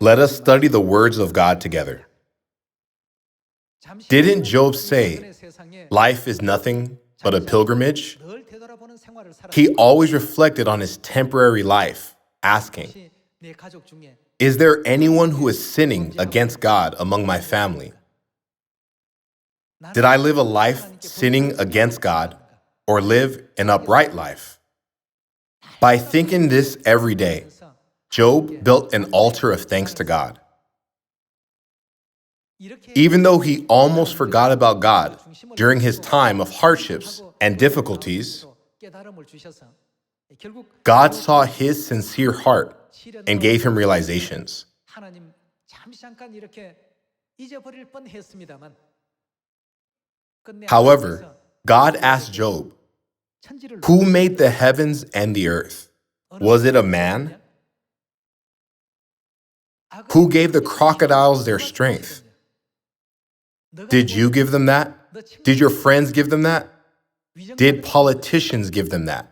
Let us study the words of God together. Didn't Job say, life is nothing but a pilgrimage? He always reflected on his temporary life, asking, is there anyone who is sinning against God among my family? Did I live a life sinning against God or live an upright life? By thinking this every day, Job built an altar of thanks to God. Even though he almost forgot about God during his time of hardships and difficulties, God saw his sincere heart and gave him realizations. However, God asked Job, who made the heavens and the earth? Was it a man? Who gave the crocodiles their strength? Did you give them that? Did your friends give them that? Did politicians give them that?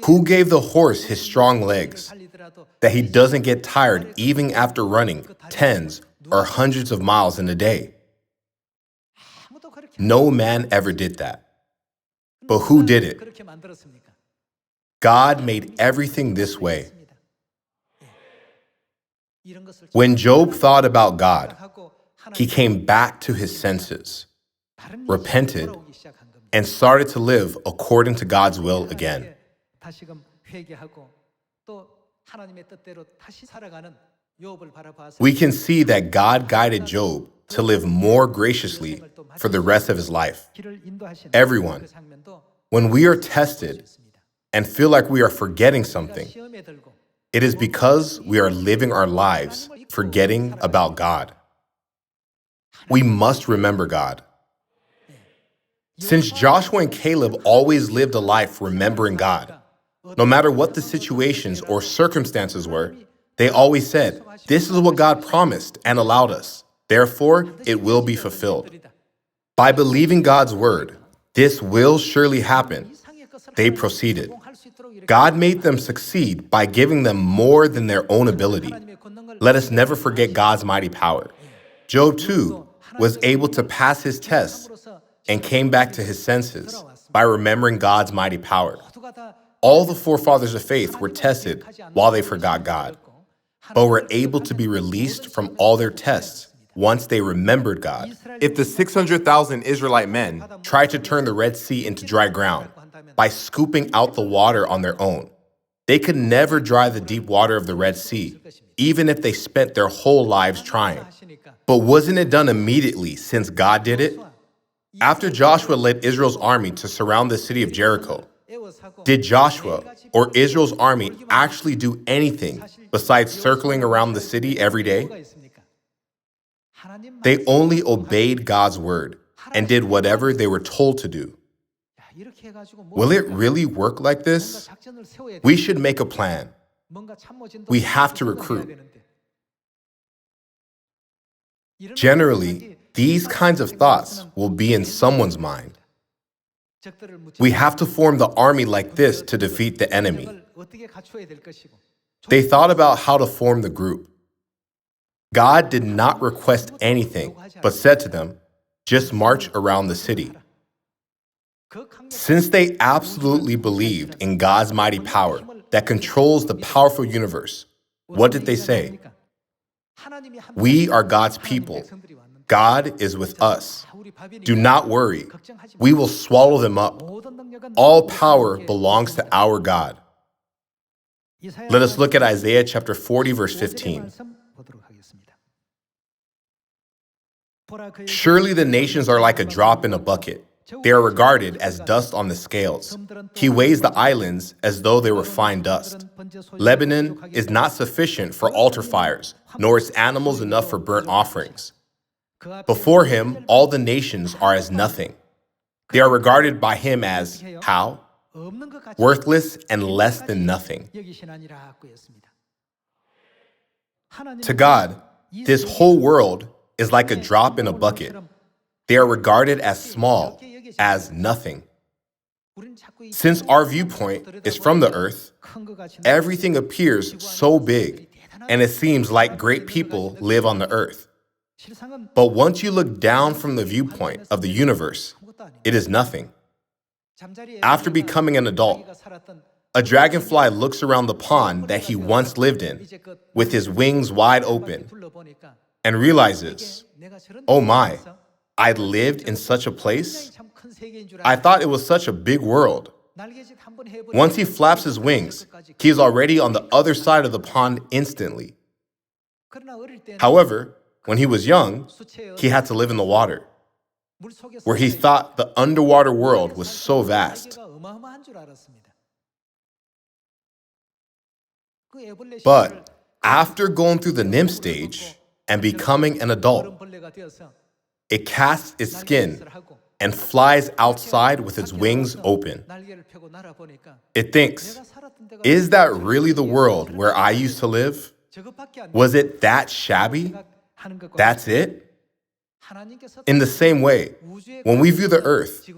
Who gave the horse his strong legs, that he doesn't get tired even after running tens or hundreds of miles in a day? No man ever did that. But who did it? God made everything this way. When Job thought about God, he came back to his senses, repented, and started to live according to God's will again. We can see that God guided Job to live more graciously for the rest of his life. Everyone, when we are tested and feel like we are forgetting something, it is because we are living our lives forgetting about God. We must remember God. Since Joshua and Caleb always lived a life remembering God, no matter what the situations or circumstances were, they always said, this is what God promised and allowed us. Therefore, it will be fulfilled. By believing God's word, this will surely happen, they proceeded. God made them succeed by giving them more than their own ability. Let us never forget God's mighty power. Job, too, was able to pass his tests and came back to his senses by remembering God's mighty power. All the forefathers of faith were tested while they forgot God, but were able to be released from all their tests once they remembered God. If the 600,000 Israelite men tried to turn the Red Sea into dry ground by scooping out the water on their own, they could never dry the deep water of the Red Sea, even if they spent their whole lives trying. But wasn't it done immediately since God did it? After Joshua led Israel's army to surround the city of Jericho, did Joshua or Israel's army actually do anything besides circling around the city every day? They only obeyed God's word and did whatever they were told to do. Will it really work like this? We should make a plan. We have to recruit. Generally, these kinds of thoughts will be in someone's mind. We have to form the army like this to defeat the enemy. They thought about how to form the group. God did not request anything, but said to them, just march around the city. Since they absolutely believed in God's mighty power that controls the powerful universe, what did they say? We are God's people. God is with us. Do not worry. We will swallow them up. All power belongs to our God. Let us look at Isaiah chapter 40, verse 15. Surely the nations are like a drop in a bucket. They are regarded as dust on the scales. He weighs the islands as though they were fine dust. Lebanon is not sufficient for altar fires, nor its animals enough for burnt offerings. Before him, all the nations are as nothing. They are regarded by him as, how? Worthless and less than nothing. To God, this whole world is like a drop in a bucket. They are regarded as small, as nothing. Since our viewpoint is from the earth, everything appears so big, and it seems like great people live on the earth. But once you look down from the viewpoint of the universe, it is nothing. After becoming an adult, a dragonfly looks around the pond that he once lived in with his wings wide open and realizes, oh my, I lived in such a place? I thought it was such a big world. Once he flaps his wings, he is already on the other side of the pond instantly. However, when he was young, he had to live in the water, where he thought the underwater world was so vast. But after going through the nymph stage and becoming an adult, it casts its skin and flies outside with its wings open. It thinks, is that really the world where I used to live? Was it that shabby? That's it? In the same way, when we view the earth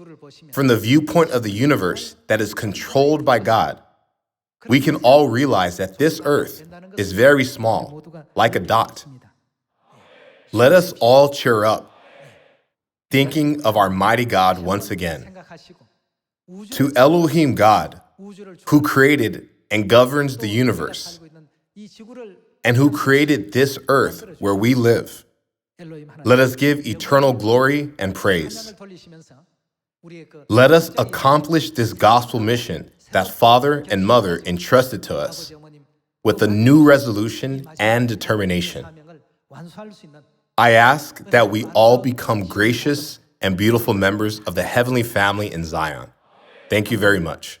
from the viewpoint of the universe that is controlled by God, we can all realize that this earth is very small, like a dot. Let us all cheer up, thinking of our mighty God once again. To Elohim God, who created and governs the universe, and who created this earth where we live, let us give eternal glory and praise. Let us accomplish this gospel mission that Father and Mother entrusted to us with a new resolution and determination. I ask that we all become gracious and beautiful members of the heavenly family in Zion. Thank you very much.